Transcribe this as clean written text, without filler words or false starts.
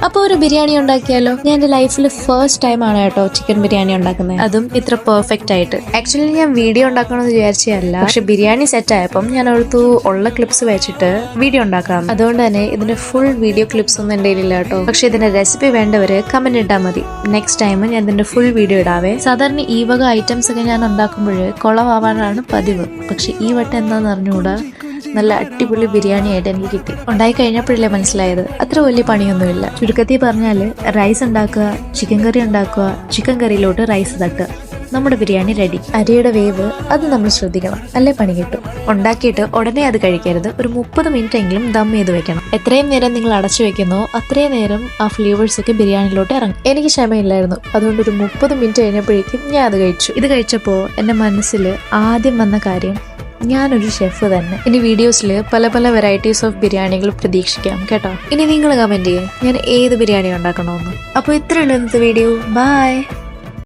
അപ്പോൾ ഒരു ബിരിയാണി ഉണ്ടാക്കിയാലോ? ഞാൻ എൻ്റെ ലൈഫിൽ ഫസ്റ്റ് ടൈം ആണ് കേട്ടോ ചിക്കൻ ബിരിയാണി ഉണ്ടാക്കുന്നത്, അതും ഇത്ര പെർഫെക്റ്റ് ആയിട്ട്. ആക്ച്വലി ഞാൻ വീഡിയോ ഉണ്ടാക്കണമെന്ന് വിചാരിച്ചതല്ല, പക്ഷെ ബിരിയാണി സെറ്റ് ആയപ്പം ഞാൻ ഓർത്തു ഉള്ള ക്ലിപ്സ് വെച്ചിട്ട് വീഡിയോ ഉണ്ടാക്കാം. അതുകൊണ്ട് തന്നെ ഇതിന്റെ ഫുൾ വീഡിയോ ക്ലിപ്സ് ഒന്നും എൻ്റെ ഇല്ല കേട്ടോ. പക്ഷെ ഇതിന്റെ റെസിപ്പി വേണ്ടവര് കമന്റ് ഇട്ടാൽ മതി. നെക്സ്റ്റ് ടൈം ഞാൻ ഇതിന്റെ ഫുൾ വീഡിയോ ഇടാവേ. സാധാരണ ഈ വക ഐറ്റംസ് ഒക്കെ ഞാൻ ഉണ്ടാക്കുമ്പോൾ കുളമാവാനാണ് പതിവ്. പക്ഷെ ഈ വട്ടം എന്താന്ന് അറിഞ്ഞുകൂടാ, നല്ല അടിപൊളി ബിരിയാണി ആയിട്ട് എനിക്ക് കിട്ടി. ഉണ്ടായി കഴിഞ്ഞപ്പോഴല്ലേ മനസ്സിലായത് അത്ര വലിയ പണിയൊന്നുമില്ല. ചുരുക്കത്തിൽ പറഞ്ഞാൽ റൈസ് ഉണ്ടാക്കുക, ചിക്കൻ കറി ഉണ്ടാക്കുക, ചിക്കൻ കറിയിലോട്ട് റൈസ് തട്ടുക, നമ്മുടെ ബിരിയാണി റെഡി. അരിയുടെ വേവ് അത് നമ്മൾ ശ്രദ്ധിക്കണം, അല്ലേ പണി കിട്ടും. ഉണ്ടാക്കിയിട്ട് ഉടനെ അത് കഴിക്കരുത്. ഒരു 30 മിനിറ്റ് എങ്കിലും ദം ചെയ്ത് വെക്കണം. എത്രയും നേരം നിങ്ങൾ അടച്ചു വെക്കുന്നോ അത്രയും നേരം ആ ഫ്ലേവേഴ്സ് ഒക്കെ ബിരിയാണിയിലോട്ട് ഇറങ്ങും. എനിക്ക് ക്ഷമയില്ലായിരുന്നു, അതുകൊണ്ട് ഒരു 30 മിനിറ്റ് കഴിഞ്ഞപ്പോഴേക്കും ഞാൻ അത് കഴിച്ചു. ഇത് കഴിച്ചപ്പോൾ എൻ്റെ മനസ്സിൽ ആദ്യം വന്ന കാര്യം, ഞാനൊരു ഷെഫ് തന്നെ. ഇനി വീഡിയോസിൽ പല പല വെറൈറ്റീസ് ഓഫ് ബിരിയാണികൾ പ്രതീക്ഷിക്കാം കേട്ടോ. ഇനി നിങ്ങൾ കമന്റ് ചെയ്യും ഞാൻ ഏത് ബിരിയാണി ഉണ്ടാക്കണമെന്ന്. അപ്പോൾ ഇത്രയുള്ള ഇന്നത്തെ വീഡിയോ. ബൈ.